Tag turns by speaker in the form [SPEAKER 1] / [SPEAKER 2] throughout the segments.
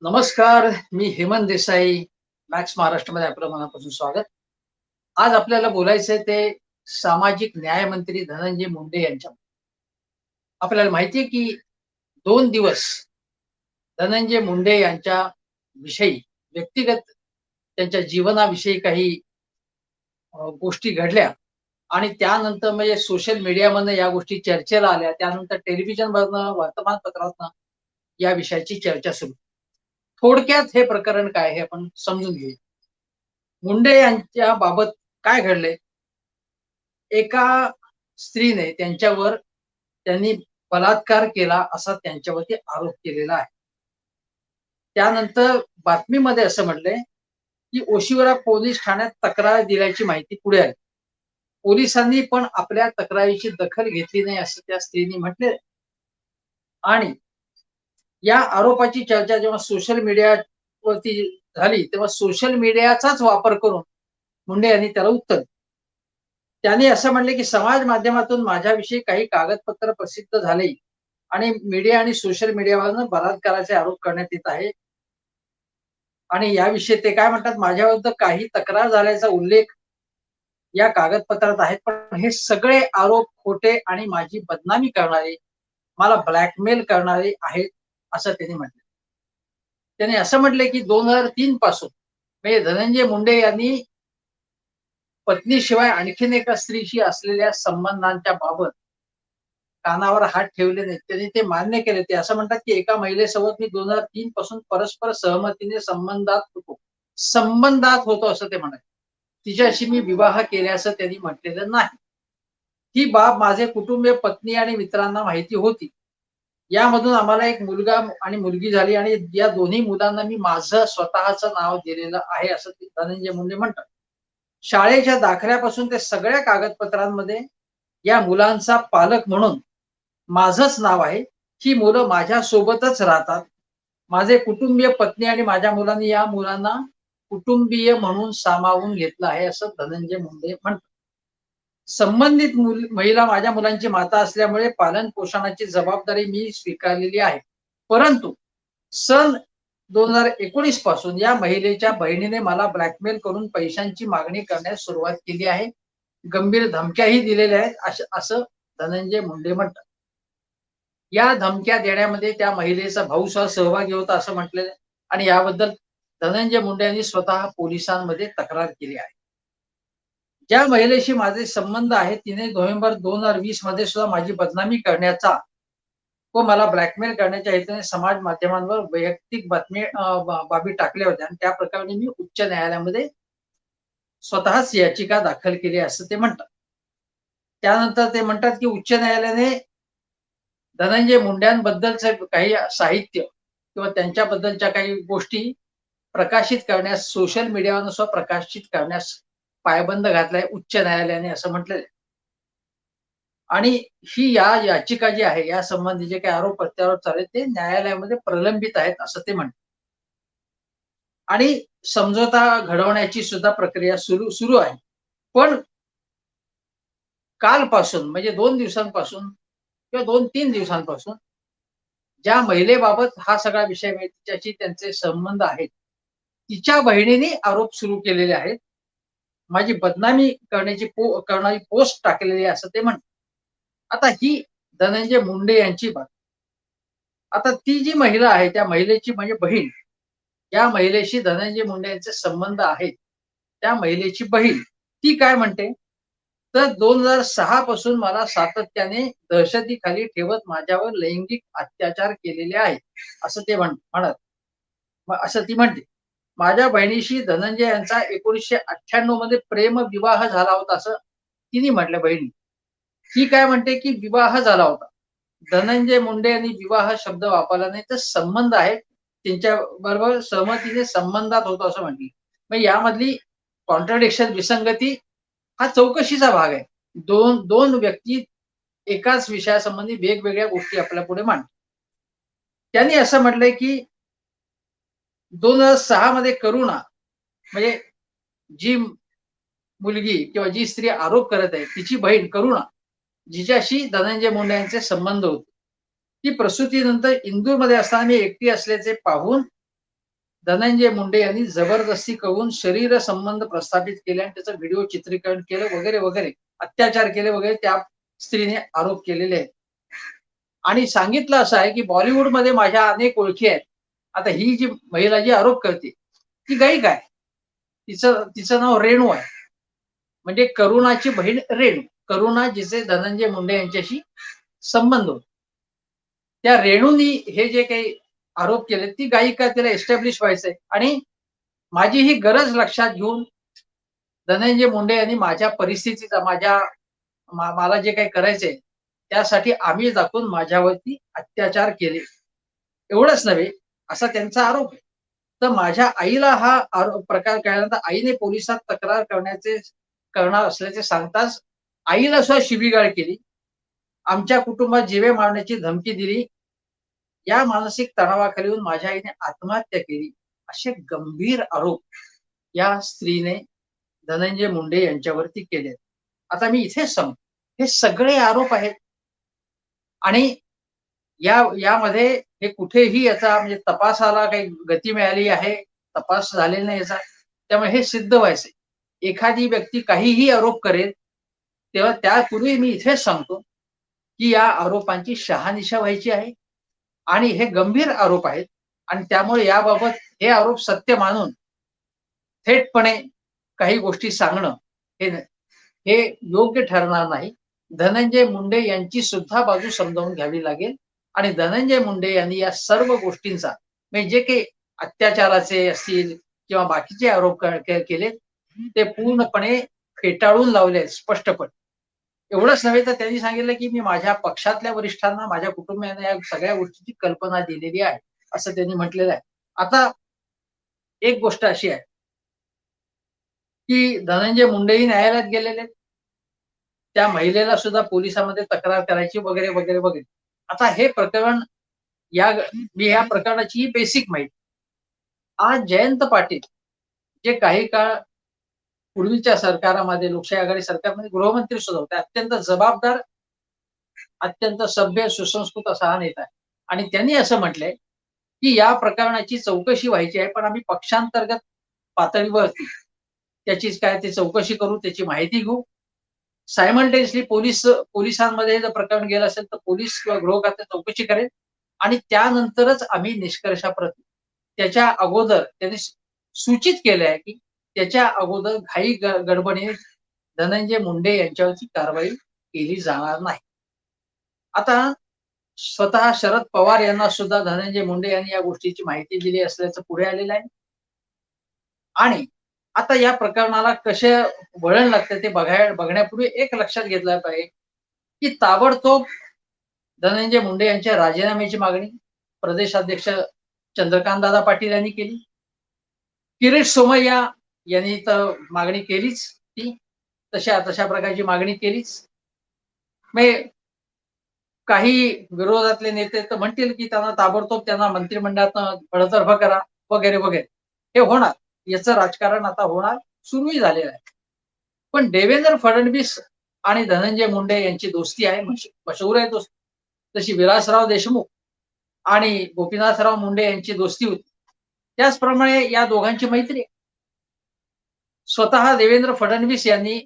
[SPEAKER 1] नमस्कार, मी हेमंत देसाई. मॅक्स महाराष्ट्रामध्ये आपलं मनापासून स्वागत. आज आपल्याला बोलायचंय ते सामाजिक न्याय मंत्री धनंजय मुंडे यांच्या. आपल्याला माहिती आहे, की 2 दिवस धनंजय मुंडे यांच्या विषयी व्यक्तिगत त्यांच्या जीवनाविषयी काही गोष्टी घडल्या आणि त्यानंतर म्हणजे सोशल मीडियामधनं या गोष्टी चर्चेला आल्या. त्यानंतर टेलिव्हिजनवरनं, वर्तमानपत्रातनं या विषयाची चर्चा सुरू. थोडक्यात हे प्रकरण काय हे आपण समजून घेऊया. मुंडे यांच्या बाबत काय घडलंय? एका स्त्रीने त्यांनी बलात्कार केला असा त्यांच्यावरती आरोप केलेला आहे. त्यानंतर बातमीमध्ये असं म्हटलंय, की ओशिवरा पोलीस ठाण्यात तक्रार दिल्याची माहिती पुढे आली. पोलिसांनी पण आपल्या तक्रारीची दखल घेतली नाही असं त्या स्त्रीने म्हटले आणि या आरोपाची चर्चा जेव्हा सोशल मीडियावरती झाली, तेव्हा सोशल मीडियाचाच वापर करून मुंडे यांनी त्याला उत्तर दिलं. त्यांनी असं म्हणले, की समाज माध्यमातून माझ्याविषयी काही कागदपत्र प्रसिद्ध झाले आणि मीडिया आणि सोशल मीडियावरनं बलात्काराचे आरोप करण्यात येत आहे. आणि याविषयी ते काय म्हणतात, माझ्याविरुद्ध काही तक्रार झाल्याचा उल्लेख या कागदपत्रात आहेत. पण हे सगळे आरोप खोटे आणि माझी बदनामी करणारे, मला ब्लॅकमेल करणारे आहेत, असं त्यांनी म्हटलं. त्याने असं म्हटलंय, की 2003 पासून म्हणजे धनंजय मुंडे यांनी पत्नीशिवाय आणखीन एका स्त्रीशी असलेल्या संबंधांच्या बाबत कानावर हात ठेवले नाहीत. त्यांनी ते मान्य केले. ते असं म्हणतात, की एका महिलेसोबत मी 2003 पासून परस्पर सहमतीने संबंधात होतो असं ते म्हणाले. तिच्याशी मी विवाह केल्याचं त्यांनी म्हटलेलं नाही. ही बाब माझे कुटुंबीय, पत्नी आणि मित्रांना माहिती होती. यामधून आम्हाला एक मुलगा आणि मुलगी झाली आणि या दोन्ही मुलांना मी माझं स्वतःचं नाव दिलेलं आहे, असं ते धनंजय मुंडे म्हणतात. शाळेच्या दाखल्यापासून ते सगळ्या कागदपत्रांमध्ये या मुलांचा पालक म्हणून माझंच नाव आहे. ही मुलं माझ्यासोबतच राहतात. माझे कुटुंबीय, पत्नी आणि माझ्या मुलांनी या मुलांना कुटुंबीय म्हणून सामावून घेतलं आहे, असं धनंजय मुंडे म्हणतात. संबंधित महिला माझ्या मुलांची माता असल्यामुळे पालन पोषणाची जबाबदारी मी स्वीकारलेली आहे. परंतु सन 2019 पासून या महिलेच्या बहिणीने मला ब्लॅकमेल करून पैशांची मागणी करण्यास सुरुवात केली आहे. गंभीर धमक्याही दिलेल्या आहेत, असं धनंजय मुंडे म्हणतात. या धमक्या देण्यामध्ये त्या महिलेचा भाऊ सहभागी होता असं म्हटलेलं आहे आणि याबद्दल धनंजय मुंडे यांनी स्वतः पोलिसांमध्ये तक्रार केली आहे. ज्या महिलेशी माझे संबंध आहेत, तिने नोव्हेंबर 2020 मध्ये सुद्धा माझी बदनामी करण्याचा व मला ब्लॅकमेल करण्याच्या हेतूने समाज माध्यमांवर वैयक्तिक बाबी टाकल्या होत्या आणि त्या प्रकरणी मी उच्च न्यायालयामध्ये स्वतःच याचिका दाखल केली असं ते म्हणतात. त्यानंतर ते म्हणतात, की उच्च न्यायालयाने धनंजय मुंड्यांबद्दलचं काही साहित्य किंवा त्यांच्याबद्दलच्या काही गोष्टी प्रकाशित करण्यास, सोशल मीडियावर सुद्धा प्रकाशित करण्यास पायबंद घातलाय उच्च न्यायालयाने असं म्हटलेलं आहे. आणि ही याचिका जी आहे, या संबंधी जे काही आरोप प्रत्यारोप चालू आहेत, ते न्यायालयामध्ये प्रलंबित आहेत असं ते म्हणतात. आणि समझोता घडवण्याची सुद्धा प्रक्रिया सुरू सुरू आहे. पण कालपासून म्हणजे 2 दिवसांपासून किंवा 2-3 दिवसांपासून ज्या महिलेबाबत हा सगळा विषय आहे, तिच्याशी त्यांचे संबंध आहेत. तिच्या बहिणीने आरोप सुरू केलेले आहेत. माझी बदनामी करणारी पोस्ट टाकलेली आहे असं ते म्हणतात. आता ही धनंजय मुंडे यांची बात. आता ती जी महिला आहे, त्या महिलेची म्हणजे बहीण, या महिलेशी धनंजय मुंडे यांचे संबंध आहेत. त्या महिलेची बहीण, ती काय म्हणते? तर 2006 पासून मला सातत्याने दहशतीखाली ठेवत माझ्यावर लैंगिक अत्याचार केलेले आहेत, असं ते म्हणत. मग असं ती म्हणते. माझ्या बहिणीशी धनंजय यांचा 1998 मध्ये प्रेमविवाह झाला होता, असं तिने म्हटलं बहिणी. ही काय म्हणते, की विवाह झाला होता. धनंजय मुंडे यांनी विवाह शब्द वापरला नाही, तर संबंध आहेत. त्यांच्याबरोबर सहमतीने संबंधात होतो असं म्हटली. मग यामधली कॉन्ट्राडिक्शन, विसंगती हा चौकशीचा भाग आहे. दोन व्यक्ती एकाच विषयासंबंधी वेगवेगळ्या गोष्टी आपल्यापुढे मांडतात. त्यांनी असं म्हटलंय, की 2006 मध्ये करुणा म्हणजे जी मुलगी किंवा जी स्त्री आरोप करत आहे, तिची बहीण करुणा, जिच्याशी धनंजय मुंडे यांचे संबंध होते. ती प्रसूतीनंतर इंदूरमध्ये असताना मी एकटी असल्याचे पाहून धनंजय मुंडे यांनी जबरदस्ती करून शरीर संबंध प्रस्थापित केले आणि त्याचं व्हिडिओ चित्रीकरण केलं वगैरे वगैरे, अत्याचार केले वगैरे त्या स्त्रीने आरोप केलेले आहेत. आणि सांगितलं असं आहे की बॉलिवूडमध्ये माझ्या अनेक ओळखी आहेत. आता ही जी महिला जी आरोप करते ती गायिका आहे. तिचं तिचं नाव रेणू आहे. म्हणजे करुणाची बहीण रेणू. करुणा जिचे धनंजय मुंडे यांच्याशी संबंध होते. त्या रेणूंनी हे जे काही आरोप केले, ती गायिका, तिला एस्टॅब्लिश व्हायचंय आणि माझी ही गरज लक्षात घेऊन धनंजय मुंडे यांनी माझ्या परिस्थितीचा, मला जे काही करायचंय त्यासाठी आम्ही दाखवून माझ्यावरती अत्याचार केले. एवढंच नव्हे, असा त्यांचा आरोप आहे. तर माझ्या आईला हा प्रकार कळल्यानंतर आईने पोलिसात तक्रार करणार असल्याचे सांगताच आईला सुद्धा शिवीगाळ केली. आमच्या कुटुंबात जीवे मारण्याची धमकी दिली. या मानसिक तणावाखाली येऊन माझ्या आईने आत्महत्या केली. असे गंभीर आरोप या स्त्रीने धनंजय मुंडे यांच्यावरती केले. आता मी इथेच सांगतो, हे सगळे आरोप आहेत आणि यामध्ये हे कुठेही याचा म्हणजे तपासाला काही गती मिळाली आहे, तपास झालेला नाही याचा. त्यामुळे हे सिद्ध व्हायचंय. एखादी व्यक्ती काहीही आरोप करेल, तेव्हा त्यापूर्वी मी इथेच सांगतो, की या आरोपांची शहानिशा व्हायची आहे आणि हे गंभीर आरोप आहेत आणि त्यामुळे याबाबत हे आरोप सत्य मानून थेटपणे काही गोष्टी सांगणं हे हे योग्य ठरणार नाही. धनंजय मुंडे यांची सुद्धा बाजू समजावून घ्यावी लागेल आणि धनंजय मुंडे यांनी या सर्व गोष्टींचा म्हणजे जे काही अत्याचाराचे असतील किंवा बाकीचे आरोप केले ते पूर्णपणे फेटाळून लावले स्पष्टपणे. एवढंच नव्हे तर त्यांनी सांगितलं की मी माझ्या पक्षातल्या वरिष्ठांना, माझ्या कुटुंबियांना या सगळ्या गोष्टीची कल्पना दिलेली आहे, असं त्यांनी म्हटलेलं आहे. आता एक गोष्ट अशी आहे की धनंजय मुंडेही न्यायालयात गेलेले आहेत. त्या महिलेला सुद्धा पोलिसांमध्ये तक्रार करायची वगैरे वगैरे वगैरे. आता हे प्रकरण या मी या प्रकरणाची बेसिक माहिती. आज जयंत पाटील जे काही काळ पूर्वीच्या सरकारामध्ये, लोकशाही आघाडी सरकारमध्ये गृहमंत्री सुद्धा होते. अत्यंत जबाबदार, अत्यंत सभ्य, सुसंस्कृत असा हा नेता आहे. आणि त्यांनी असं म्हटलंय, की या प्रकरणाची चौकशी व्हायची आहे, पण आम्ही पक्षांतर्गत पातळीवरती त्याचीच काय ते चौकशी करू, त्याची माहिती घेऊ. सायमल्टेनियसली पोलिसांमध्ये जर प्रकरण गेलं असेल तर पोलीस किंवा गृह खाते चौकशी करेल आणि त्यानंतरच आम्ही निष्कर्षाप्रती त्याच्या अगोदर त्यांनी सूचित केलं आहे की त्याच्या अगोदर गडबडीने धनंजय मुंडे यांच्यावरची कारवाई केली जाणार नाही. आता स्वतः शरद पवार यांना सुद्धा धनंजय मुंडे यांनी या गोष्टीची माहिती दिली असल्याचं पुढे आलेलं आहे. आणि आता या प्रकरणाला कसे वळण लागतं ते बघण्यापूर्वी एक लक्षात घेतलं पाहिजे की ताबडतोब धनंजय मुंडे यांच्या राजीनाम्याची मागणी प्रदेशाध्यक्ष चंद्रकांत दादा पाटील यांनी केली. किरीट सोमय्या यांनी तर मागणी केलीच, ती तशा प्रकारची मागणी केलीच. काही विरोधातले नेते तर म्हणतील की त्यांना ताबडतोब त्यांना मंत्रिमंडळात बडतर्फ करा वगैरे वगैरे. हे होणार, याचं राजकारण आता होणार, सुरूही झालेलं आहे. पण देवेंद्र फडणवीस आणि धनंजय मुंडे यांची दोस्ती आहे, मशहूर आहे दोस्ती. तशी विलासराव देशमुख आणि गोपीनाथराव मुंडे यांची दोस्ती होती, त्याचप्रमाणे या दोघांची मैत्री. स्वतः देवेंद्र फडणवीस यांनी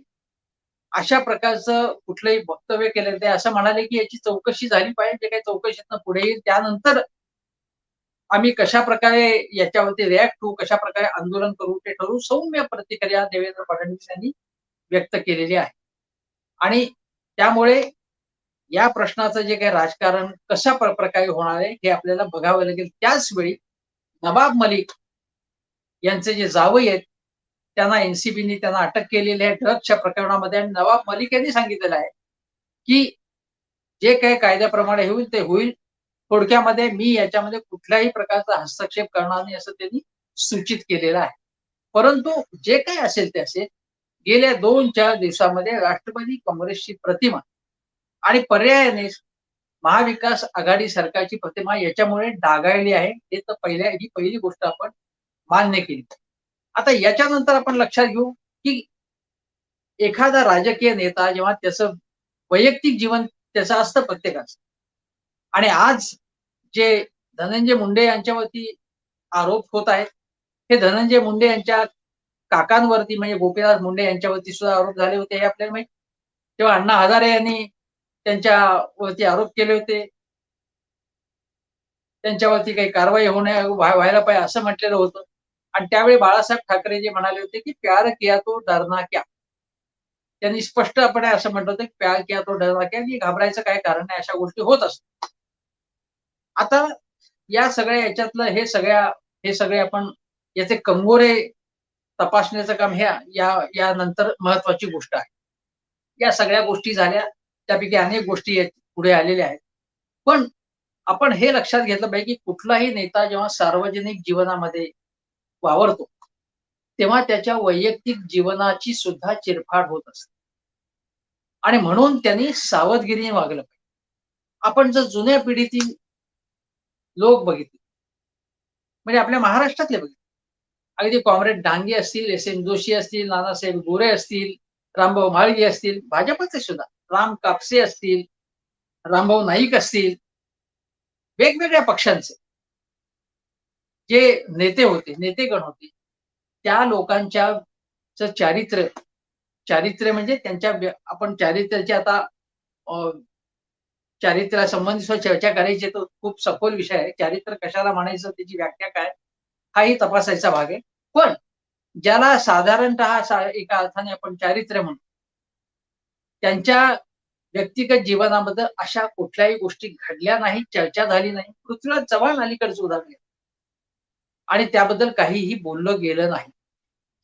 [SPEAKER 1] अशा प्रकारचं कुठलंही वक्तव्य केलं, ते असं म्हणाले की याची चौकशी झाली पाहिजे, काही चौकशीतनं पुढे येईल, त्यानंतर आम्ही कशा प्रकारे याच्यावरती रिॲक्ट होऊ, कशा प्रकारे आंदोलन करू ते ठरवू. सौम्य प्रतिक्रिया देवेंद्र फडणवीस यांनी व्यक्त केलेली आहे. आणि त्यामुळे या प्रश्नाचं जे काही राजकारण कशा प्रकारे होणार आहे हे आपल्याला बघावं लागेल. त्याच वेळी नवाब मलिक यांचे जे जावई आहेत त्यांना एनसीबीने त्यांना अटक केलेली आहे ड्रग्सच्या प्रकरणामध्ये. आणि नवाब मलिक यांनी सांगितलेलं आहे की जे काही कायद्याप्रमाणे होईल ते होईल. थोडक्यामध्ये मी याच्यामध्ये कुठल्याही प्रकारचा हस्तक्षेप करणार नाही असं त्यांनी सूचित केलेलं आहे. परंतु जे काही असेल ते असेल, गेल्या 2-4 दिवसामध्ये राष्ट्रवादी काँग्रेसची प्रतिमा आणि पर्यायाने महाविकास आघाडी सरकारची प्रतिमा याच्यामुळे डागाळली आहे. हे तर ही पहिली गोष्ट आपण मान्य केली. आता याच्यानंतर आपण लक्षात घेऊ की एखादा राजकीय नेता जेव्हा त्याचं वैयक्तिक जीवन त्याचं असतं प्रत्येकाचं, आणि आज जे धनंजय मुंडे यांच्यावरती आरोप होत आहेत हे धनंजय मुंडे यांच्या काकांवरती म्हणजे गोपीनाथ मुंडे यांच्यावरती सुद्धा आरोप झाले होते हे आपल्याला माहिती. तेव्हा अण्णा हजारे यांनी त्यांच्यावरती आरोप केले होते. त्यांच्यावरती काही कारवाई व्हायला पाहिजे असं म्हटलेलं होतं. आणि त्यावेळी बाळासाहेब ठाकरे जे म्हणाले होते की प्यार किया तो डरना क्या. त्यांनी स्पष्टपणे असं म्हटलं होतं की प्यार किया तो डरना क्या, की घाबरायचं काय कारण नाही, अशा गोष्टी होत असतात. आता या सगळ्या याच्यातलं हे सगळे आपण याचे कंगोरे तपासण्याचं काम यानंतर महत्वाची गोष्ट आहे. या सगळ्या गोष्टी झाल्या, त्यापैकी अनेक गोष्टी पुढे आलेल्या आहेत. पण आपण हे लक्षात घेतलं पाहिजे, की कुठलाही नेता जेव्हा सार्वजनिक जीवनामध्ये वावरतो, तेव्हा त्याच्या वैयक्तिक जीवनाची सुद्धा चिरफाड होत असते. आणि म्हणून त्यांनी सावधगिरीने वागलं पाहिजे. आपण जर जुन्या पिढीतील लोक बघितले, म्हणजे आपल्या महाराष्ट्रातले बघितले, अगदी कॉम्रेड डांगे असतील, एस एन जोशी असतील, नानासाहेब गोरे असतील, रामभाऊ म्हाळगी असतील, भाजपचे सुद्धा राम कापसे असतील, रामभाऊ नाईक असतील, वेगवेगळ्या पक्षांचे जे नेतेगण होते, त्या लोकांच्या चारित्र्य म्हणजे आपण चारित्र्याची आता अ, चारित्र्यासंबंधी चर्चा करायची तर खूप सखोल विषय आहे. चारित्र्य कशाला म्हणायचं, त्याची व्याख्या काय, हाही तपासायचा भाग आहे. पण ज्याला साधारणतः एका अर्थाने आपण चारित्र्य म्हणतो, त्यांच्या व्यक्तिगत जीवनाबद्दल अशा कुठल्याही गोष्टी घडल्या नाहीत, चर्चा झाली नाही. पृथ्वीराज चव्हाण अलीकडचं उदाहरण आहे. आणि त्याबद्दल काहीही बोललं गेलं नाही.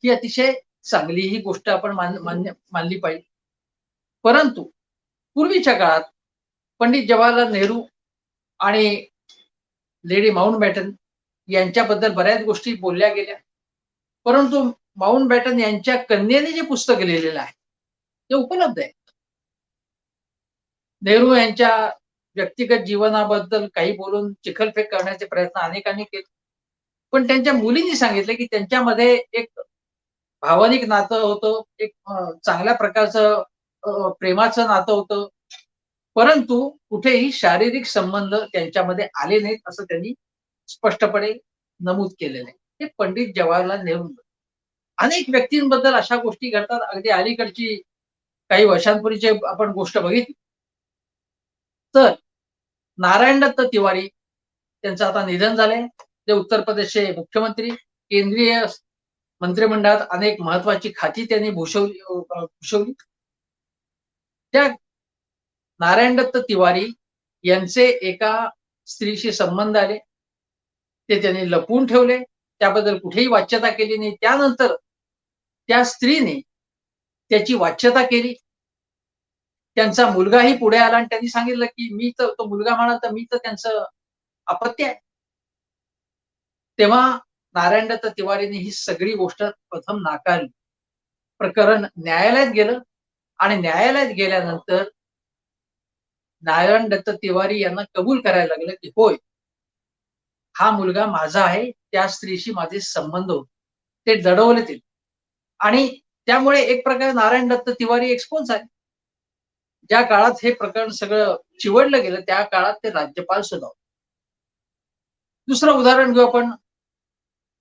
[SPEAKER 1] ही अतिशय चांगली ही गोष्ट आपण मानली पाहिजे. परंतु पूर्वीच्या काळात पंडित जवाहरलाल नेहरू आणि लेडी माउंटबॅटन यांच्याबद्दल बऱ्याच गोष्टी बोलल्या गेल्या. परंतु माउंटबॅटन यांच्या कन्येने जे पुस्तक लिहिलेलं आहे, ते उपलब्ध आहे. नेहरू यांच्या व्यक्तिगत जीवनाबद्दल काही बोलून चिखलफेक करण्याचे प्रयत्न अनेकांनी केले. पण त्यांच्या मुलींनी सांगितलं, की त्यांच्यामध्ये एक भावनिक नातं होतं, एक चांगल्या प्रकारचं प्रेमाचं नातं होतं. परंतु कुठेही शारीरिक संबंध त्यांच्यामध्ये आले नाहीत, असं त्यांनी स्पष्टपणे नमूद केलेलं आहे. हे पंडित जवाहरलाल नेहरू. अनेक व्यक्तींबद्दल अशा गोष्टी घडतात. अगदी अलीकडची काही वर्षांपूर्वीची आपण गोष्ट बघितली, तर नारायण दत्त तिवारी त्यांचं आता निधन झालंय. ते उत्तर प्रदेशचे मुख्यमंत्री, केंद्रीय मंत्रिमंडळात अनेक महत्वाची खाती त्यांनी भूषवली. त्या नारायण दत्त तिवारी यांचे एका स्त्रीशी संबंध आले. ते त्यांनी लपवून ठेवले. त्याबद्दल कुठेही वाच्यता केली नाही. त्यानंतर त्या स्त्रीने त्याची वाच्यता केली. त्यांचा मुलगाही पुढे आला आणि त्यांनी सांगितलं, की मी तर तो मुलगा म्हणाला, मी तर त्यांचं अपत्य आहे. तेव्हा नारायण दत्त तिवारीने ही सगळी गोष्ट प्रथम नाकारली. प्रकरण न्यायालयात गेलं आणि न्यायालयात गेल्यानंतर नारायण दत्त तिवारी यांना कबूल करायला लागलं, की होय, हा मुलगा माझा आहे. त्या स्त्रीशी माझे संबंध होते. ते दडवले ते. आणि त्यामुळे एक प्रकारे नारायण दत्त तिवारी एक्सपोज झाले. ज्या काळात हे प्रकरण सगळं चिवडलं गेलं, त्या काळात ते राज्यपाल सुद्धा होते. दुसरं उदाहरण घेऊ आपण.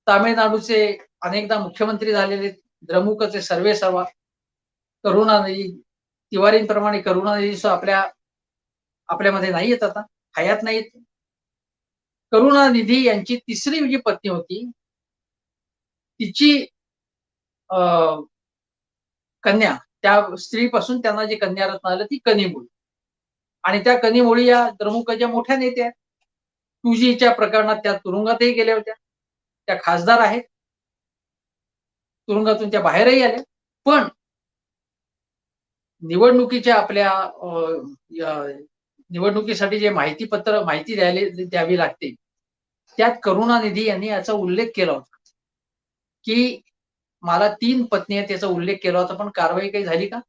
[SPEAKER 1] तामिळनाडूचे अनेकदा मुख्यमंत्री झालेले द्रमुकचे सर्वेसर्वा करुणानिधी तिवारींप्रमाणे करुणानिधी आपल्यामध्ये नाही येत, आता हयात नाही येत. करुणानिधी यांची तिसरी जी पत्नी होती, तिची कन्या, त्या स्त्रीपासून त्यांना जी कन्यारत्न आलं ती कनिमोळी. आणि त्या कनिमोळी या द्रमुकच्या मोठ्या नेत्या आहेत. 2Gच्या प्रकरणात त्या तुरुंगातही गेल्या होत्या. त्या खासदार आहेत. तुरुंगातून त्या बाहेरही आल्या. पण निवडणुकीच्या आपल्या निवडणुकीसाठी जे माहिती द्यावी लागते, त्यात करुणानिधी यांनी याचा उल्लेख केला होता, की मला 3 पत्नी आहेत याचा उल्लेख केला होता, पण कारवाई काही झाली का?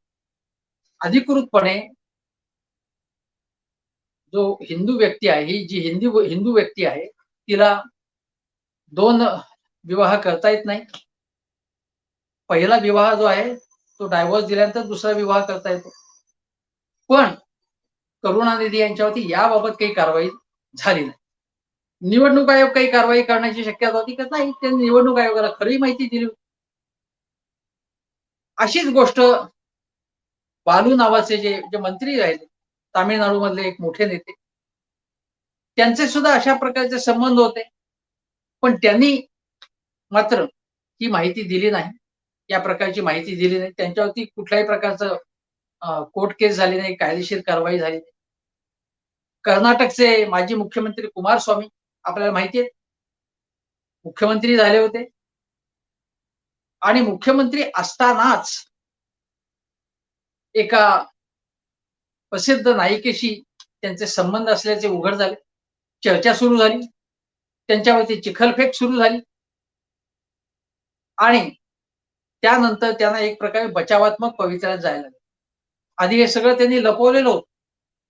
[SPEAKER 1] अधिकृतपणे जो हिंदू व्यक्ती आहे, ही जी हिंदू व्यक्ती आहे, तिला 2 विवाह करता येत नाही. पहिला विवाह जो आहे, तो डायव्होर्स दिल्यानंतर दुसरा विवाह करता येतो. पण करुणानिधी यांच्यावरती याबाबत काही कारवाई झाली नाही. निवडणूक आयोग काही कारवाई करण्याची शक्यता होती का? नाही. त्यांनी निवडणूक आयोगाला खरी माहिती दिली होती. अशीच गोष्ट बालू नावाचे जे मंत्री राहिले, तामिळनाडूमधले एक मोठे नेते, त्यांचे सुद्धा अशा प्रकारचे संबंध होते. पण त्यांनी मात्र ही माहिती दिली नाही. या प्रकारची माहिती दिली नाही. त्यांच्यावरती कुठल्याही प्रकारचं कोर्ट केस झाली नाही, कायदेशीर कारवाई झाली नाही. कर्नाटकचे माजी मुख्यमंत्री कुमारस्वामी आपल्याला माहिती आहे, मुख्यमंत्री झाले होते आणि मुख्यमंत्री असतानाच एका प्रसिद्ध नायिकेशी त्यांचे संबंध असल्याचे उघड झाले. चर्चा सुरू झाली. त्यांच्यावरती चिखलफेक सुरू झाली आणि त्यानंतर त्यांना एक प्रकारे बचावात्मक पवित्र्यात जायला लागलं. आधी हे सगळं त्यांनी लपवलेलं होतं.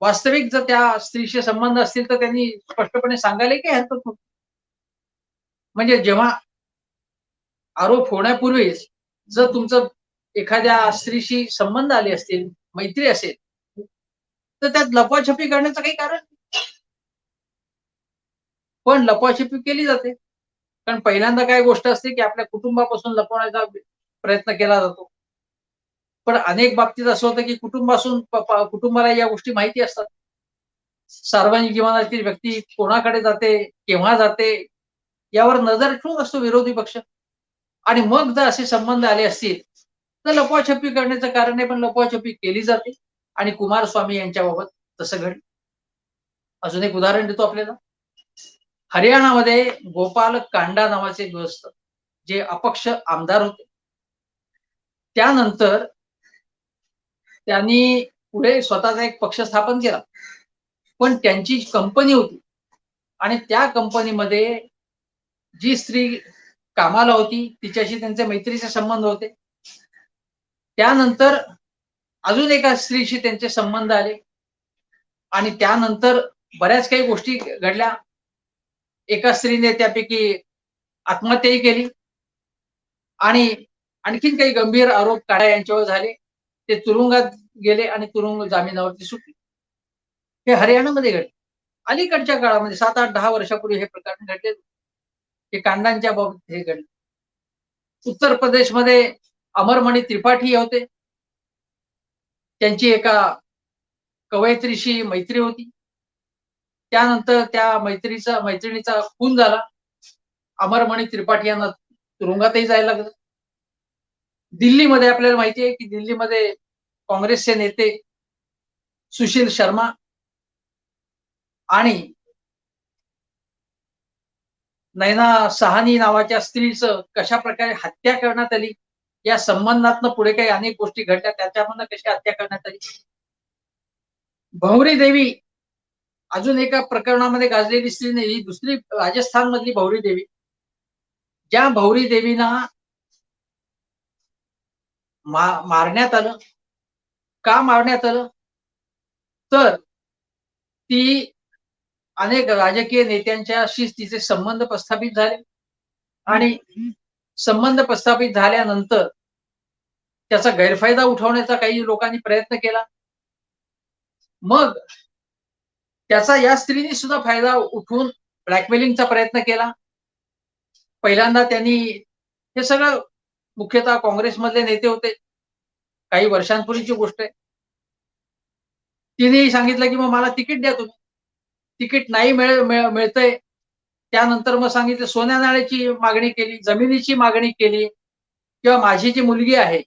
[SPEAKER 1] वास्तविक जर त्या स्त्रीशी संबंध असतील तर त्यांनी स्पष्टपणे सांगायला काही हरकत नव्हती. म्हणजे जेव्हा आरोप होण्यापूर्वीच जर तुमचं एखाद्या स्त्रीशी संबंध आले असतील, मैत्री असेल, तर त्यात लपवाछपी करण्याचं काही कारण नाही. पण लपवाछपी केली जाते. कारण पहिल्यांदा काय गोष्ट असते, की आपल्या कुटुंबापासून लपवण्याचा प्रयत्न केला जातो. पण अनेक बाबतीत असं होतं, की कुटुंबापासून कुटुंबाला या गोष्टी माहिती असतात. सार्वजनिक जीवनातील व्यक्ती कोणाकडे जाते, केव्हा जाते, यावर नजर ठेवून असतो विरोधी पक्ष. आणि मग जर असे संबंध आले असतील, तर लपवाछपी करण्याचं कारण नाही, पण लपवाछपी केली जाते आणि कुमारस्वामी यांच्याबाबत तसं घडलं. अजून एक उदाहरण देतो आपल्याला. हरियाणामध्ये गोपाल कांडा नावाचे गृहस्थ, जे अपक्ष आमदार होते. त्यानंतर त्यांनी पुढे स्वतःचा एक पक्ष स्थापन केला. पण त्यांची कंपनी होती आणि त्या कंपनीमध्ये जी स्त्री कामाला होती, तिच्याशी त्यांचे मैत्रीचे संबंध होते. त्यानंतर अजून एका स्त्रीशी त्यांचे संबंध आले आणि त्यानंतर बऱ्याच काही गोष्टी घडल्या. एका स्त्रीने त्यापैकी आत्महत्याही केली आणि आणखीन काही गंभीर आरोप काळा यांच्यावर झाले. ते तुरुंगात गेले आणि तुरुंग जामिनावरती सुटले. हे हरियाणामध्ये घडले. अलीकडच्या काळामध्ये 7, 8, 10 वर्षापूर्वी हे प्रकरण घडले. हे कांडांच्या बाबतीत हे घडले. उत्तर प्रदेशमध्ये अमरमणी त्रिपाठी होते. त्यांची एका कवयित्रीशी मैत्री होती. त्यानंतर त्या मैत्रिणीचा खून झाला. अमरमणी त्रिपाठी यांना तुरुंगातही जायला लागलं. दिल्लीमध्ये आपल्याला माहिती आहे, की दिल्लीमध्ये काँग्रेसचे नेते सुशील शर्मा आणि नैना सहानी नावाच्या स्त्रीचं कशाप्रकारे हत्या करण्यात आली, या संबंधातनं पुढे काही अनेक गोष्टी घडल्या. त्याच्यामधनं कशी हत्या करण्यात आली. भवरी देवी अजून एका प्रकरणामध्ये गाजलेली स्त्री नाही, ही दुसरी राजस्थानमधली भवरी देवी. ज्या भवरी देवींना मारण्यात आलं. का मारण्यात आलं? तर ती अनेक राजकीय नेत्यांच्याशी तिचे संबंध प्रस्थापित झाले आणि संबंध प्रस्थापित झाल्यानंतर त्याचा गैरफायदा उठवण्याचा काही लोकांनी प्रयत्न केला. मग त्याचा या स्त्रीने सुद्धा फायदा उठवून ब्लॅकमेलिंगचा प्रयत्न केला. पहिल्यांदा त्यांनी हे सगळं मुख्यतः काँग्रेसमधले नेते होते. काही वर्षांपूर्वीची गोष्ट आहे. तिनेही सांगितलं, की मग मला तिकीट द्या तुम्ही. तिकीट नाही मिळतंय. त्यानंतर मग सांगितलं सोन्या-नाण्याची मागणी केली, जमिनीची मागणी केली किंवा माझी जी मुलगी आहे,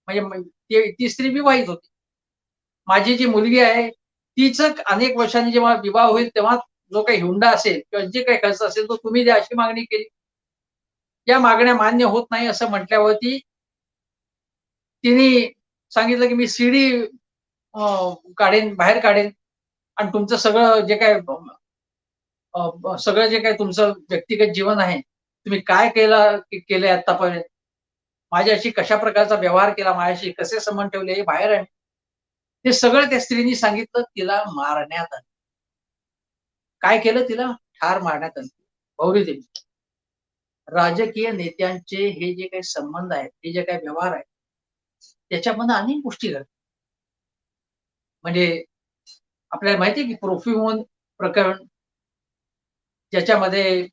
[SPEAKER 1] म्हणजे ती स्त्री विवाहित होती. माझी जी मुलगी आहे, तिचं अनेक वर्षांनी जेव्हा विवाह होईल, तेव्हा जो काही हुंडा असेल किंवा जे काही खर्च असेल, तो तुम्ही द्या अशी मागणी केली. या मागण्या मान्य होत नाही असं म्हटल्यावरती तिने सांगितलं, की मी सीडी बाहेर काढेन आणि तुमचं सगळं जे काही सगळं जे काही तुमचं व्यक्तिगत जीवन आहे, तुम्ही काय केलंय आतापर्यंत, माझ्याशी कशा प्रकारचा व्यवहार केला, माझ्याशी कसे संबंध ठेवले हे बाहेर आहे. ते सगळं त्या स्त्रीनी सांगितलं. तिला मारण्यात आलं. काय केलं? तिला ठार मारण्यात आलं. गौरी देवी. राजकीय नेत्यांचे हे जे काही संबंध आहेत, हे जे काही व्यवहार आहेत, त्याच्यामध्ये अनेक गोष्टी घडतात. म्हणजे आपल्याला माहिती आहे, की प्रोफ्युमोन प्रकरण ज्याच्यामध्ये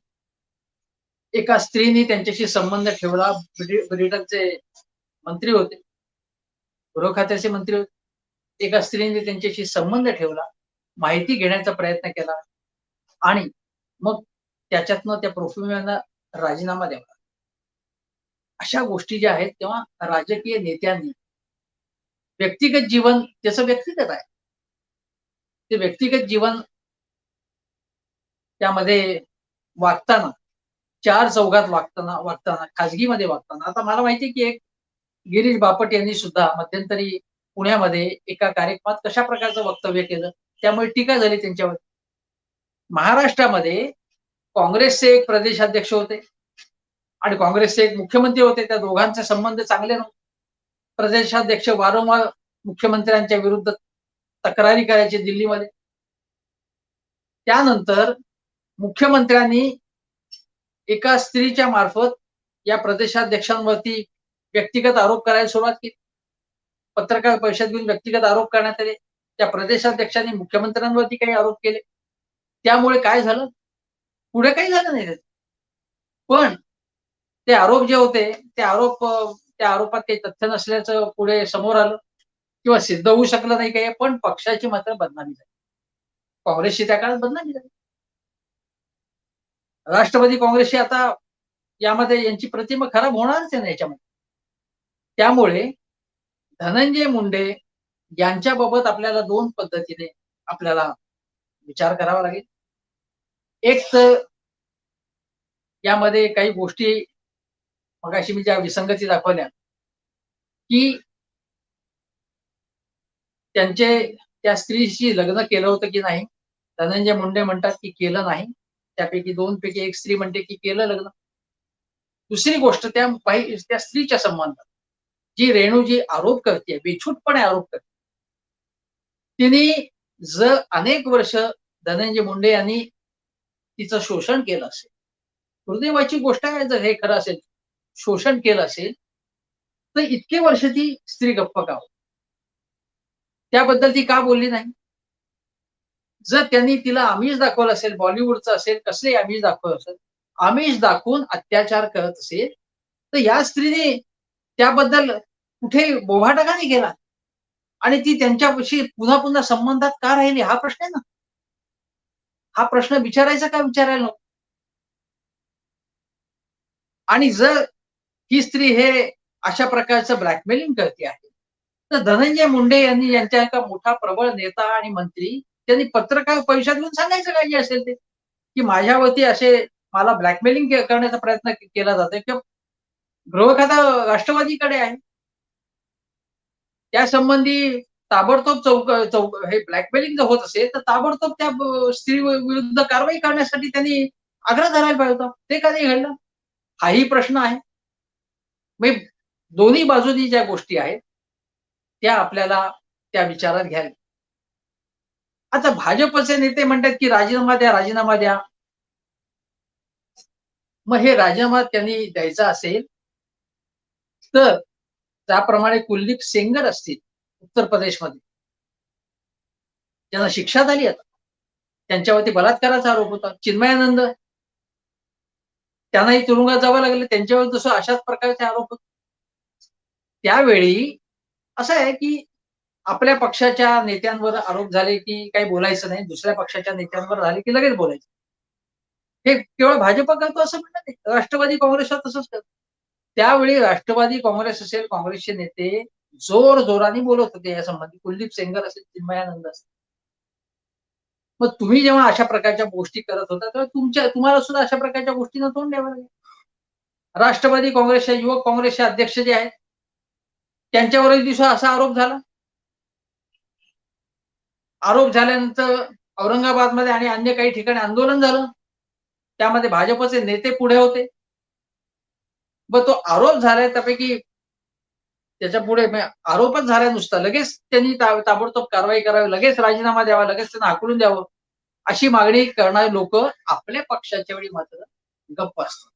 [SPEAKER 1] एका स्त्रीने त्यांच्याशी संबंध ठेवला. ब्रिटनचे मंत्री होते, गृह खात्याचे मंत्री होते. एका स्त्रीने त्यांच्याशी संबंध ठेवला, माहिती घेण्याचा प्रयत्न केला आणि मग त्याच्यातनं त्या प्रोफेसरना राजीनामा द्यावा. अशा गोष्टी ज्या आहेत तेव्हा राजकीय नेत्यांनी व्यक्तिगत जीवन त्याचं व्यक्तिगत आहे. ते व्यक्तिगत जीवन त्यामध्ये वागताना, चार चौघात वागताना, खाजगीमध्ये वागताना. आता मला माहिती आहे की एक गिरीश बापट यांनी सुद्धा मध्यंतरी पुण्यामध्ये एका कार्यक्रमात कशा प्रकारचं वक्तव्य केलं, त्यामुळे टीका झाली त्यांच्यावर. महाराष्ट्रामध्ये काँग्रेसचे एक प्रदेशाध्यक्ष होते आणि काँग्रेसचे एक मुख्यमंत्री होते. त्या दोघांचे संबंध चांगले नव्हते. प्रदेशाध्यक्ष वारंवार मुख्यमंत्र्यांच्या विरुद्ध तक्रारी करायचे दिल्लीमध्ये. त्यानंतर मुख्यमंत्र्यांनी एका स्त्रीच्या मार्फत या प्रदेशाध्यक्षांवरती व्यक्तिगत आरोप करायला सुरुवात केली. पत्रकार परिषद घेऊन व्यक्तिगत आरोप करण्यात आले. त्या प्रदेशाध्यक्षांनी मुख्यमंत्र्यांवरती काही आरोप केले. त्यामुळे काय झालं? पुढे काही झालं नाही त्याचं. पण ते आरोप जे होते, त्या आरोपात काही तथ्य नसल्याचं पुढे समोर आलं किंवा सिद्ध होऊ शकलं नाही काही. पण पक्षाची मात्र बदनामी झाली. काँग्रेसची त्या काळात बदनामी झाली. राष्ट्रवादी काँग्रेसची आता यामध्ये यांची प्रतिमा खराब होणारच आहे ना याच्यामध्ये. त्यामुळे धनंजय मुंडे यांच्याबाबत आपल्याला दोन पद्धतीने आपल्याला विचार करावा लागेल. एक तर यामध्ये काही गोष्टी मगाशी मी ज्या विसंगती दाखवल्या की त्या स्त्रीशी लग्न केलं होतं की नाही. धनंजय मुंडे म्हणतात की केलं नाही. त्यापैकी दोन पैकी एक स्त्री म्हणते की केलं लग्न. दुसरी गोष्ट त्या स्त्रीच्या संबंधात जी रेणूजी आरोप करते, बेछूटपणे आरोप करते, तिने जर अनेक वर्ष धनंजय मुंडे यांनी तिचं शोषण केलं असेल, दुर्दैवाची गोष्ट आहे जर हे खरं असेल, शोषण केलं असेल, तर इतके वर्ष ती स्त्री गप्प का हो? त्याबद्दल ती का बोलली नाही? जर त्यांनी तिला आमिष दाखवलं असेल, बॉलिवूडचं असेल, कसले आमिष दाखवलं असेल, आमिष दाखवून अत्याचार करत असेल, तर या स्त्रीने त्याबद्दल कुठे बोभाटा का नाही केला? आणि ती त्यांच्यापाशी पुन्हा पुन्हा संबंधात का राहिली? हा प्रश्न आहे ना. हा प्रश्न विचारायचा का विचारायला नको? आणि जर ही स्त्री हे अशा प्रकारचं ब्लॅकमेलिंग करते आहे, तर धनंजय मुंडे यांनी यांच्या एका मोठा प्रबळ नेता आणि मंत्री त्यांनी पत्रकार परिषद घेऊन सांगायचं काय जे असेल ते, की माझ्यावरती असे मला ब्लॅकमेलिंग करण्याचा प्रयत्न केला जातोय किंवा गृह खाता राष्ट्रवादीकडे आहे. त्यासंबंधी ताबडतोब हे ब्लॅकमेलिंग जर होत असेल, तर ताबडतोब त्या स्त्री विरुद्ध कारवाई करण्यासाठी त्यांनी आग्रह धरायला पाहिजे होता. ते का नाही घडलं? हाही प्रश्न आहे. म्हणजे दोन्ही बाजूनी ज्या गोष्टी आहेत, त्या आपल्याला त्या विचारात घ्यायला. आता भाजपचे नेते म्हणतात, की राजीनामा द्या, राजीनामा द्या. मग हे राजीनामा त्यांनी द्यायचा असेल, तर त्याप्रमाणे कुलदीप सेंगर असतील उत्तर प्रदेशमध्ये, त्यांना शिक्षा झाली आता. त्यांच्यावरती बलात्काराचा आरोप होता. चिन्मयानंद त्यांनाही तुरुंगात जावं लागलं. त्यांच्यावर जसं अशाच प्रकारचे आरोप होते. त्यावेळी असं आहे, की आपल्या पक्षाच्या नेत्यांवर आरोप झाले, की काही बोलायचं नाही. दुसऱ्या पक्षाच्या नेत्यांवर झाले, की लगेच बोलायचं. हे केवळ भाजप करतो असं म्हणणं नाही. राष्ट्रवादी काँग्रेसला तसंच करतो. त्यावेळी राष्ट्रवादी काँग्रेस असेल, काँग्रेसचे नेते जोरजोराने बोलत होते यासंबंधी. कुलदीप सेंगर असेल, चिन्मयानंद असेल. मग तुम्ही जेव्हा अशा प्रकारच्या गोष्टी करत होता, तर तुम्हाला सुद्धा अशा प्रकारच्या गोष्टींना तोंड द्यावं लागेल. राष्ट्रवादी काँग्रेसच्या, युवक काँग्रेसचे अध्यक्ष जे आहेत, त्यांच्यावरही दिवसा असा आरोप झाला. आरोप झाल्यानंतर औरंगाबादमध्ये आणि अन्य काही ठिकाणी आंदोलन झालं. त्यामध्ये भाजपचे नेते पुढे होते. मग तो आरोप झालाय त्यापैकी त्याच्यापुढे आरोपच झाला नुसता. लगेच त्यांनी ताबडतोब कारवाई करावी, लगेच राजीनामा द्यावा, लगेच त्यांना हाकलून द्यावं, अशी मागणी करणारे लोक आपल्या पक्षाच्या वेळी मात्र गप्प असतात.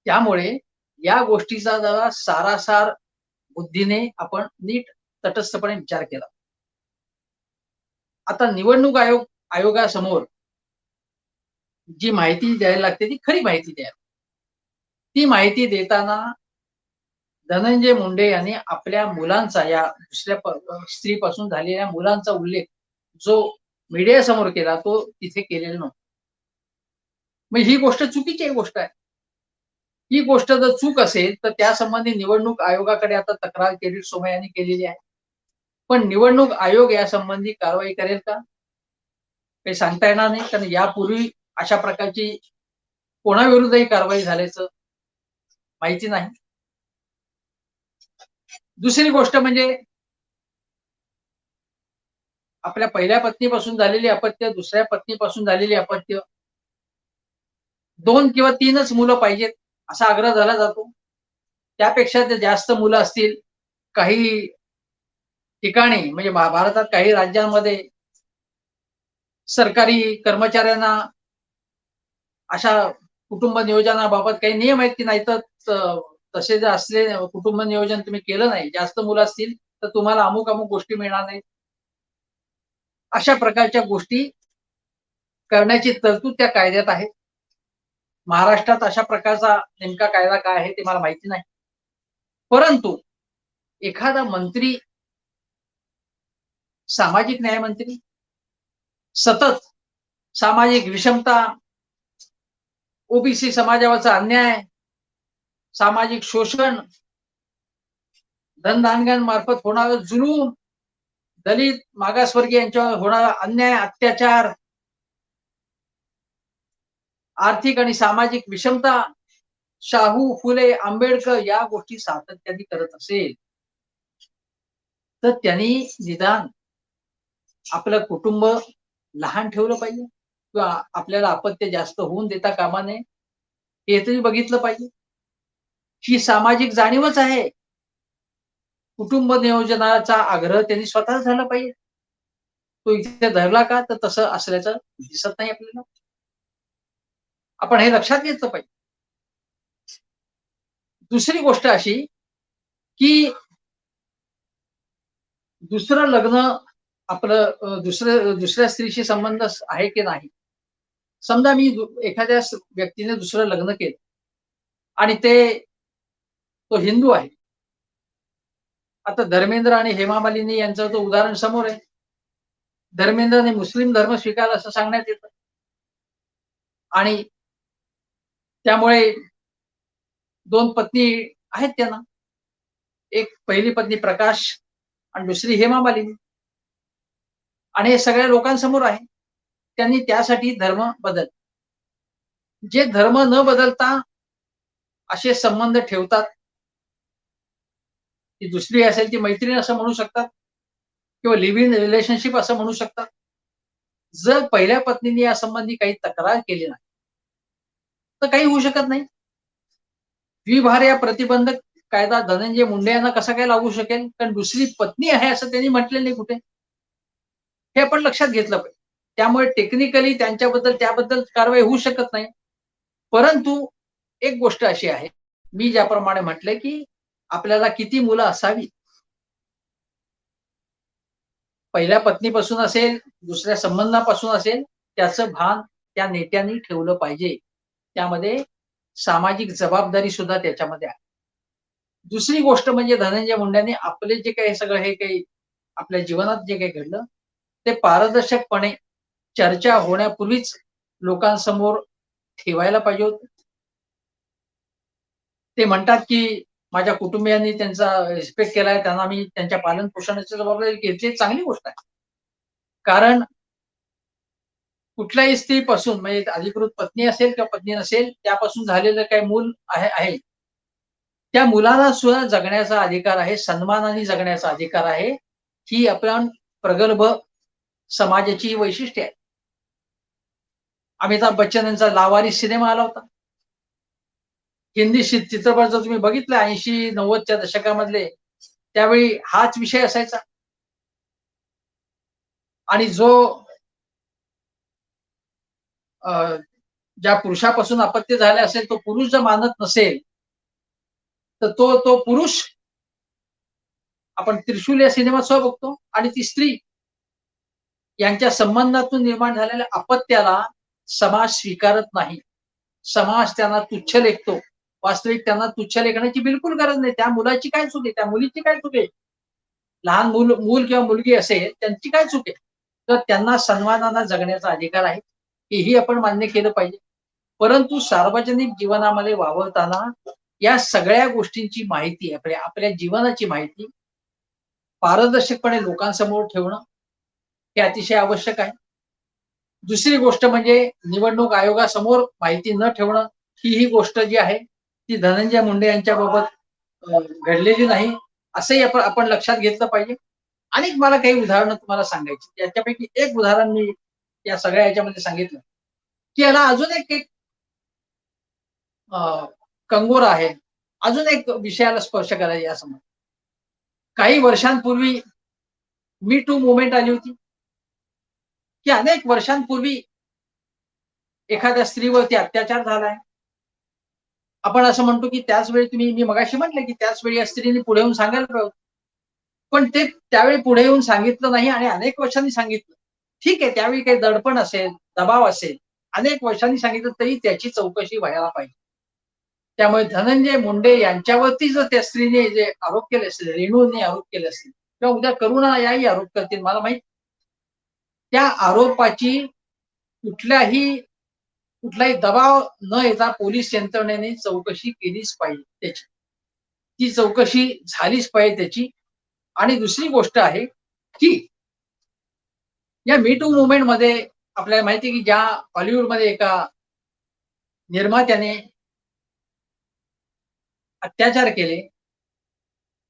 [SPEAKER 1] त्यामुळे या गोष्टीचा जरा सारासार बुद्धीने आपण नीट तटस्थपणे विचार केला. आता निवडणूक आयोगासमोर जी माहिती द्यायला लागते ती खरी माहिती द्यायला. ती माहिती देताना धनंजय मुंडे यांनी आपल्या मुलांचा या स्त्रीपासून झालेल्या मुलांचा उल्लेख जो मीडियासमोर केला तो तिथे केलेला नव्हता. मग ही गोष्ट चुकीची गोष्ट आहे. ही गोष्ट जर चूक असेल तर त्यासंबंधी निवडणूक आयोगाकडे आता तक्रार किरीट सोमय्या यांनी केलेली आहे. पण निवडणूक आयोग यासंबंधी कारवाई करेल का? काही सांगता येणार नाही. कारण यापूर्वी अशा प्रकारची कोणाविरुद्धही कारवाई झाल्याचं माहिती नाही. दुसरी गोष्ट म्हणजे आपल्या पहिल्या पत्नीपासून झालेली अपत्य, दुसऱ्या पत्नीपासून झालेली अपत्य 2 किंवा 3च मुलं पाहिजेत असा आग्रह झाला जातो. त्यापेक्षा ते जास्त मुलं असतील, काही ठिकाणी म्हणजे भारतात काही राज्यांमध्ये सरकारी कर्मचाऱ्यांना अशा कुटुंब नियोजनाबाबत काही नियम आहेत की नाही तर तसे जर असले कुटुंब नियोजन तुम्ही केलं नाही, जास्त मुलं असतील तर तुम्हाला अमुक गोष्टी मिळणार नाहीत. अशा प्रकारच्या गोष्टी करण्याची तरतूद त्या कायद्यात आहे. महाराष्ट्रात अशा प्रकारचा नेमका कायदा काय आहे ते मला माहिती नाही. परंतु एखादा मंत्री, सामाजिक न्याय मंत्री सतत सामाजिक विषमता, ओबीसी समाजावरचा अन्याय, सामाजिक शोषण, धनधानग्यांमार्फत होणारं जुलूम, दलित मागासवर्गीयांच्यावर होणारा अन्याय, अत्याचार, आर्थिक आणि सामाजिक विषमता, शाहू, फुले, आंबेडकर या गोष्टी सातत्याने करत असेल तर त्यांनी निदान आपलं कुटुंब लहान ठेवलं पाहिजे किंवा आपल्याला अपत्य जास्त होऊन देता कामा नये हे तरी बघितलं पाहिजे. ही सामाजिक जाणीवच आहे. कुटुंब नियोजनाचा आग्रह त्यांनी स्वतः झाला पाहिजे. तो इथे धरला का तर तसं असल्याचं दिसत नाही आपल्याला. आपण हे लक्षात घेतलं पाहिजे. दुसरी गोष्ट अशी की दुसरं लग्न आपलं दुसऱ्या स्त्रीशी संबंध आहे की नाही. समजा मी एखाद्या व्यक्तीने दुसरं लग्न केलं आणि तो हिंदू आहे. आता धर्मेंद्र आणि हेमा मालिनी यांचं तो उदाहरण समोर आहे. धर्मेंद्रने मुस्लिम धर्म स्वीकारला असं सांगण्यात येतं आणि त्यामुळे 2 पत्नी आहेत त्यांना. एक पहिली पत्नी प्रकाश आणि दुसरी हेमा मालिनी आणि हे सगळ्या लोकांसमोर आहे. त्यांनी त्यासाठी धर्म बदल जे धर्म न बदलता असे संबंध ठेवतात. ती दुसरी असेल ती मैत्रीण असं म्हणू शकतात किंवा लिव्ह इन रिलेशनशिप असं म्हणू शकतात. जर पहिल्या पत्नीने यासंबंधी काही तक्रार केली नाही तर काही होऊ शकत नाही. द्विभार्या प्रतिबंधक कायदा धनंजय मुंडे यांना कसा काय लागू शकेल? कारण दुसरी पत्नी आहे असं त्यांनी म्हटलेलं नाही कुठे. हे आपण लक्षात घेतलं पाहिजे. त्यामुळे टेक्निकली त्याबद्दल कारवाई होऊ शकत नाही. परंतु एक गोष्ट अशी आहे, मी ज्याप्रमाणे म्हटलंय की आपल्याला किती मुलं असावी? पहिल्या पत्नीपासून असेल, दुसऱ्या संबंधापासून असेल, त्याचं भान त्या नेत्यांनी ठेवलं पाहिजे. त्यामध्ये सामाजिक जबाबदारी सुद्धा त्याच्यामध्ये आहे. दुसरी गोष्ट म्हणजे धनंजय मुंडेंनी आपले जे काही सगळं हे काही आपल्या जीवनात जे काही घडलं, ते पारदर्शकपणे चर्चा होण्यापूर्वीच लोकांसमोर ठेवायला पाहिजे होतं. ते म्हणतात की माझ्या कुटुंबियांनी त्यांचा रिस्पेक्ट केलाय, त्यांना मी त्यांच्या पालन पोषणाची जबाबदारी घेतली, चांगली गोष्ट आहे. कारण कुठल्याही स्त्रीपासून म्हणजे अधिकृत पत्नी असेल किंवा पत्नी नसेल, त्यापासून झालेलं काही मूल आहे, त्या मुलाला सुद्धा जगण्याचा अधिकार आहे, सन्मानाने जगण्याचा अधिकार आहे. ही आपण प्रगल्भ समाजाची वैशिष्ट्य आहे. अमिताभ बच्चन यांचा लावारिस सिनेमा आला होता. हिंदी चित्रपट जर तुम्ही बघितला 80-90च्या दशकामधले, त्यावेळी हाच विषय असायचा. आणि जो ज्या पुरुषापासून अपत्य झाले असेल, तो पुरुष जर मानत नसेल, तर तो पुरुष आपण त्रिशूल या सिनेमात सुद्धा बघतो आणि ती स्त्री यांच्या संबंधातून निर्माण झालेल्या अपत्याला समाज स्वीकारत नाही. समाज त्यांना तुच्छ लेखतो. वास्तविक त्यांना तुच्छ लेखण्याची बिलकुल गरज नाही. त्या मुलाची काय चूक आहे? त्या मुलीची काय चूक आहे? लहान मूल किंवा मुलगी असेल त्यांची काय चूक आहे? तर त्यांना सन्मानाने जगण्याचा अधिकार आहे. हेही आपण मान्य केलं पाहिजे. परंतु सार्वजनिक जीवनामध्ये वावरताना या सगळ्या गोष्टींची माहिती आपल्या आपल्या जीवनाची माहिती पारदर्शकपणे लोकांसमोर ठेवणं हे अतिशय आवश्यक आहे. दुसरी गोष्ट म्हणजे निवडणूक आयोगासमोर माहिती न ठेवणं ही गोष्ट जी आहे ती धनंजय मुंडे यांच्याबाबत घडलेली नाही असंही आपण लक्षात घेतलं पाहिजे. आणि मला काही उदाहरणं तुम्हाला सांगायची. त्याच्यापैकी एक उदाहरण मी या सगळ्या ह्याच्यामध्ये सांगितलं, की याला अजून एक कंगोरा आहे. अजून एक विषयाला स्पर्श करायचा यासमोर. काही वर्षांपूर्वी मी टू मूव्हमेंट आली होती, की अनेक वर्षांपूर्वी एखाद्या स्त्रीवरती अत्याचार झालाय. आपण असं म्हणतो, की त्याच वेळी मी मगाशी म्हटलं, की त्याच वेळी या स्त्रीने पुढे येऊन सांगायला पाहिजे. पण ते त्यावेळी पुढे येऊन सांगितलं नाही आणि अनेक वर्षांनी सांगितलं. ठीक आहे, त्यावेळी काही दडपण असेल, दबाव असेल, अनेक वर्षांनी सांगितलं तरी त्याची चौकशी व्हायला पाहिजे. त्यामुळे धनंजय मुंडे यांच्यावरती जर त्या स्त्रीने जे आरोप केले असतील, रेणूने आरोप केले असतील किंवा उद्या करुणा याही आरोप करतील मला माहित. त्या आरोपाची कुठल्याही कुठलाही दबाव न येता पोलीस यंत्रणेने चौकशी केलीच पाहिजे त्याची. ती चौकशी झालीच पाहिजे त्याची. आणि दुसरी गोष्ट आहे, की या मी टू मूव्हमेंटमध्ये आपल्याला माहिती आहे, की ज्या हॉलिवूडमध्ये एका निर्मात्याने अत्याचार केले,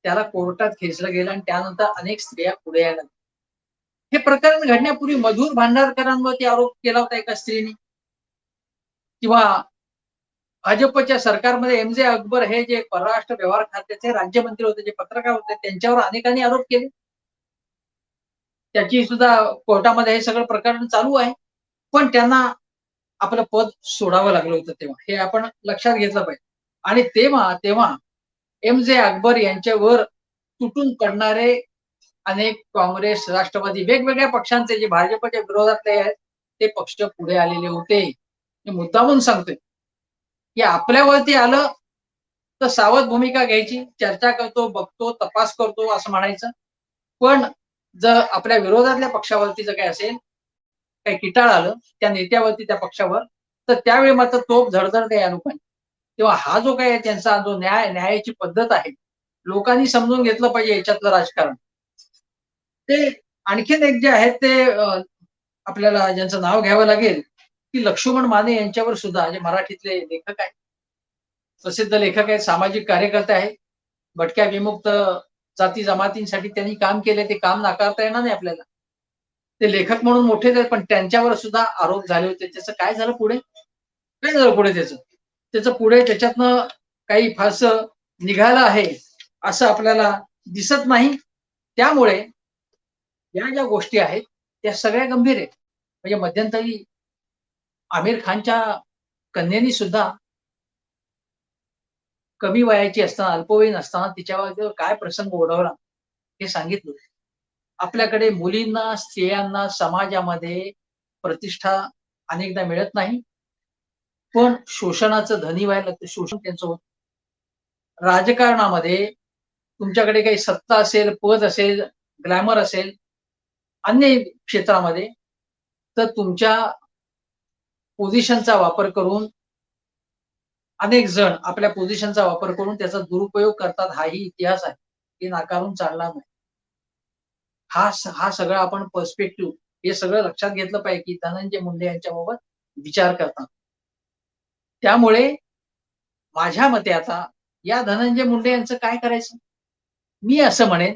[SPEAKER 1] त्याला कोर्टात खेचलं गेलं आणि त्यानंतर अनेक स्त्रिया पुढे यायला लागल्या. हे प्रकरण घडण्यापूर्वी मधुर भांडारकरांवरती आरोप केला होता एका स्त्रीने किंवा भाजपच्या सरकारमध्ये एम.जे. अकबर हे जे परराष्ट्र व्यवहार खात्याचे राज्यमंत्री होते, जे पत्रकार होते, त्यांच्यावर अनेकांनी आरोप केले. त्याची सुद्धा कोर्टामध्ये हे सगळं प्रकरण चालू आहे. पण त्यांना आपलं पद सोडावं लागलं होतं तेव्हा. हे आपण लक्षात घेतलं पाहिजे. आणि तेव्हा एम.जे. अकबर यांच्यावर तुटून पडणारे अनेक काँग्रेस, राष्ट्रवादी वेगवेगळ्या पक्षांचे जे भाजपच्या विरोधातले आहेत, ते पक्ष पुढे आलेले होते. मी मुद्दामून सांगतोय, की आपल्यावरती आलं तर सावध भूमिका घ्यायची. चर्चा करतो, बघतो, तपास करतो असं म्हणायचं. पण जर आपल्या विरोधातल्या पक्षावरती जर काही असेल, काही किटाळ आलं त्या नेत्यावरती त्या पक्षावर, तर त्यावेळी मात्र तोफ धडधडते या लोकांची. तेव्हा हा जो काही त्यांचा जो न्यायाची पद्धत आहे, लोकांनी समजून घेतलं पाहिजे याच्यातलं राजकारण. ते आणखीन एक जे आहेत ते आपल्याला ज्यांचं नाव घ्यावं लागेल, की लक्ष्मण माने यांच्यावर सुद्धा जे मराठीतले लेखक आहेत, प्रसिद्ध लेखक आहेत, सामाजिक कार्यकर्ते आहेत. भटक्या विमुक्त जाती जमातींसाठी त्यांनी काम केले, ते काम नाकारता येणार नाही आपल्याला. ते लेखक म्हणून मोठेच आहेत, पण त्यांच्यावर सुद्धा आरोप झाले होते. त्याचं काय झालं पुढे? काय झालं पुढे त्याचं? त्याचं पुढे त्याच्यातनं काही फारसं निघालं आहे, असं आपल्याला दिसत नाही. त्यामुळे या ज्या गोष्टी आहेत, त्या सगळ्या गंभीर आहेत. म्हणजे मध्यंतरी आमिर खानच्या कन्येनी सुद्धा कमी वयाची असताना, अल्पवयीन असताना तिच्यावर काय प्रसंग ओढवला हे सांगितलं. आपल्याकडे मुलींना, स्त्रियांना समाजामध्ये प्रतिष्ठा अनेकदा मिळत नाही. पण शोषणाचं धनी व्हायला लागतं. शोषण त्यांचं होतं. राजकारणामध्ये तुमच्याकडे काही सत्ता असेल, पद असेल, ग्लॅमर असेल, अन्य क्षेत्रामध्ये तर तुमच्या पोझिशनचा वापर करून अनेक जण आपल्या पोझिशनचा वापर करून त्याचा दुरुपयोग करतात. हाही इतिहास आहे. हे नाकारून चालणार नाही. हा सगळा आपण पर्स्पेक्टिव्ह हे सगळं लक्षात घेतलं पाहिजे, की धनंजय मुंडे यांच्याबाबत विचार करताना. त्यामुळे माझ्या मते आता या धनंजय मुंडे यांचं काय करायचं? मी असं म्हणेन,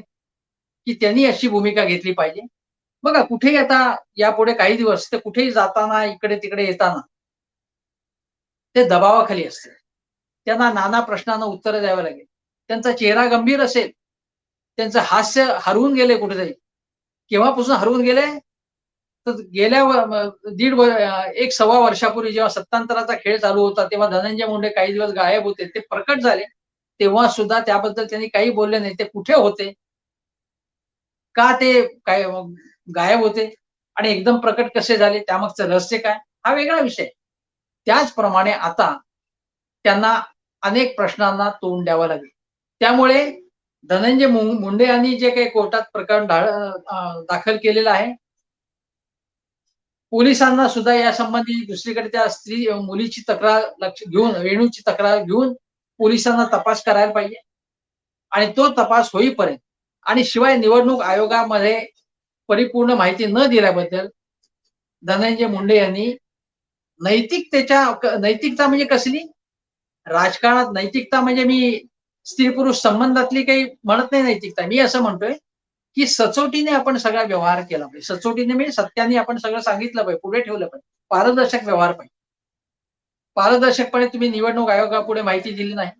[SPEAKER 1] की त्यांनी अशी भूमिका घेतली पाहिजे. बघा कुठेही आता यापुढे काही दिवस ते कुठेही जाताना, इकडे-तिकडे येताना ते दबावाखाली असतील. त्यांना नाना प्रश्नांना उत्तरं द्यावी लागेल. त्यांचा चेहरा गंभीर असेल. त्यांचं हास्य हरवून गेले कुठेतरी. केव्हापासून हरवून गेले? तर गेल्या एक सव्वा वर्षापूर्वी जेव्हा सत्तांतराचा खेळ चालू होता, तेव्हा धनंजय मुंडे काही दिवस गायब होते. ते प्रकट झाले. तेव्हा सुद्धा त्याबद्दल त्यांनी काही बोलले नाही. ते कुठे होते? का ते काय गायब होते? आणि एकदम प्रकट कसे झाले? त्यामागचं रहस्य काय? हा वेगळा विषय. त्याचप्रमाणे आता त्यांना अनेक प्रश्नांना तोंड द्यावं लागेल. त्यामुळे धनंजय मुंडे यांनी जे काही कोर्टात प्रकरण दाखल केलेलं आहे, पोलिसांना सुद्धा यासंबंधी दुसरीकडे त्या मुलीची तक्रार लक्ष घेऊन, रेणूची तक्रार घेऊन पोलिसांना तपास करायला पाहिजे आणि तो तपास होईपर्यंत आणि शिवाय निवडणूक आयोगामध्ये परिपूर्ण माहिती न दिल्याबद्दल धनंजय मुंडे यांनी नैतिकता म्हणजे कसली? राजकारणात नैतिकता म्हणजे मी स्त्री-पुरुष संबंधातली काही म्हणत नाही नैतिकता. मी असं म्हणतोय, की सचोटीने आपण सगळा व्यवहार केला पाहिजे. सचोटीने म्हणजे सत्याने आपण सगळं सांगितलं पाहिजे, पुढे ठेवलं पाहिजे. पारदर्शक व्यवहार पाहिजे. पारदर्शकपणे तुम्ही निवडणूक आयोगापुढे माहिती दिली नाही.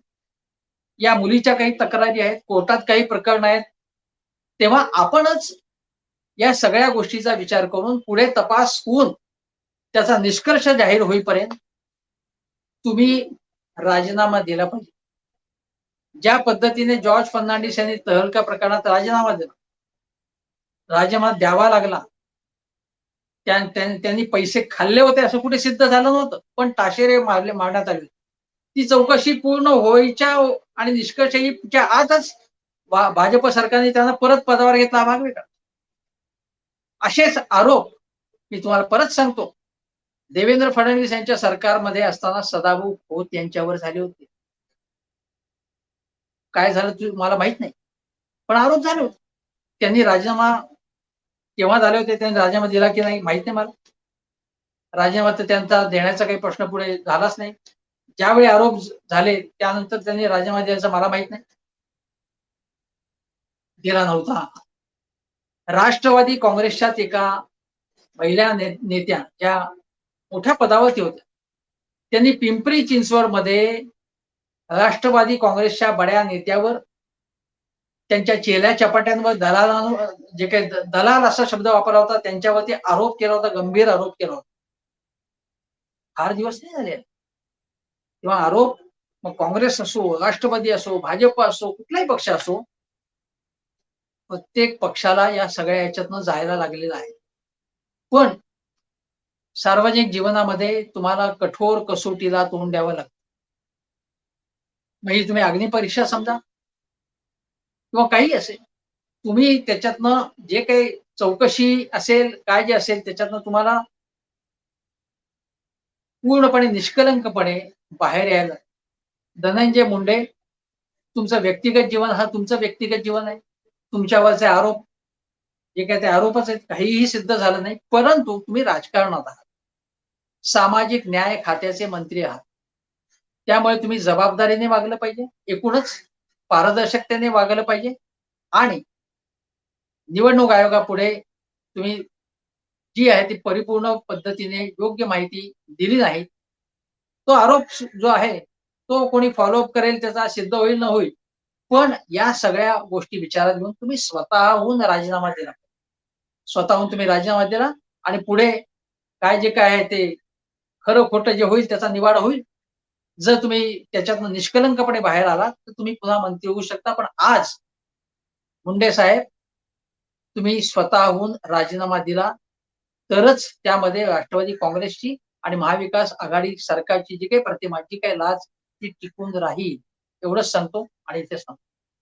[SPEAKER 1] या मुलीच्या काही तक्रारी आहेत, कोर्टात काही प्रकरण आहेत. तेव्हा आपणच या सगळ्या गोष्टीचा विचार करून पुढे तपास होऊन त्याचा निष्कर्ष जाहीर होईपर्यंत तुम्ही राजीनामा दिला पाहिजे. ज्या पद्धतीने जॉर्ज फर्नांडिस यांनी तहलका प्रकरणात राजीनामा दिला, राजीनामा द्यावा लागला. त्यांनी पैसे खाल्ले होते असं कुठे सिद्ध झालं नव्हतं, पण ताशेरे मारण्यात आले. ती चौकशी पूर्ण व्हायच्या आणि निष्कर्ष येईच्या आजच भाजप सरकारने त्यांना परत पदावर घेतला, भाग वेगळा. असेच आरोप मी तुम्हाला परत सांगतो, देवेंद्र फडणवीस यांच्या सरकारमध्ये असताना सदाभाऊ खोत यांच्यावर झाले होते. काय झालं मला माहित नाही, पण आरोप झाले होते. त्यांनी राजीनामा केव्हा झाले होते, त्यांनी राजीनामा दिला की नाही माहित नाही मला. राजीनामा तर त्यांचा देण्याचा काही प्रश्न पुढे झालाच नाही. ज्यावेळी आरोप झाले त्यानंतर त्यांनी राजीनामा द्यायचा मला माहित नाही, दिला नव्हता. राष्ट्रवादी काँग्रेसच्याच एका महिला नेत्या ज्या मोठ्या पदावरती होत्या, त्यांनी पिंपरी चिंचवडमध्ये राष्ट्रवादी काँग्रेसच्या बड्या नेत्यावर, त्यांच्या चेल्या चपाट्यांवर, दलालांवर, जे काही दलाल असा शब्द वापरला होता त्यांच्यावरती आरोप केला होता, गंभीर आरोप केला होता. फार दिवस नाही झाले तेव्हा आरोप, मग काँग्रेस असो, राष्ट्रवादी असो, भाजप असो, कुठलाही पक्ष असो, प्रत्येक पक्षाला या सगळ्या याच्यातनं जायला लागलेलं आहे. पण सार्वजनिक जीवनामध्ये तुम्हाला कठोर कसोटीला तोंड द्यावं लागतं. म्हणजे तुम्ही अग्निपरीक्षा समजा किंवा काही असेल, तुम्ही त्याच्यातनं जे काही चौकशी असेल, काय जे असेल त्याच्यातनं तुम्हाला पूर्णपणे निष्कलंकपणे बाहेर यायला. धनंजय मुंडे, तुमचं व्यक्तिगत जीवन हा तुमचं व्यक्तिगत जीवन आहे. तुमच्यावरचे आरोप जे काही ते आरोपच आहेत, काहीही सिद्ध झालं नाही, परंतु तुम्ही राजकारणात आहात. सामाजिक न्याय खात्याचे मंत्री आहात. त्यामुळे तुम्ही जबाबदारीने वागलं पाहिजे, एकूणच पारदर्शकतेने वागलं पाहिजे आणि निवडणूक आयोगापुढे तुम्ही जी आहे ती परिपूर्ण पद्धतीने योग्य माहिती दिली नाही. तो आरोप जो आहे तो कोणी फॉलोअप करेल, त्याचा सिद्ध होईल न होईल, पण या सगळ्या गोष्टी विचारात घेऊन तुम्ही स्वतःहून राजीनामा दिला. स्वतःहून तुम्ही राजीनामा दिला आणि पुढे काय जे काय आहे ते खरं खोटं जे होईल त्याचा निवाडा होईल. जर तुम्ही त्याच्यातनं निष्कलंकपणे बाहेर आलात तर तुम्ही पुन्हा मंत्री होऊ शकता. पण आज मुंडे साहेब, तुम्ही स्वतःहून राजीनामा दिला तरच त्यामध्ये राष्ट्रवादी काँग्रेसची आणि महाविकास आघाडी सरकारची जी काही प्रतिमा, जी काही लाज ती टिकून राहील, एवढंच सांगतो आणि इथे सांगतो.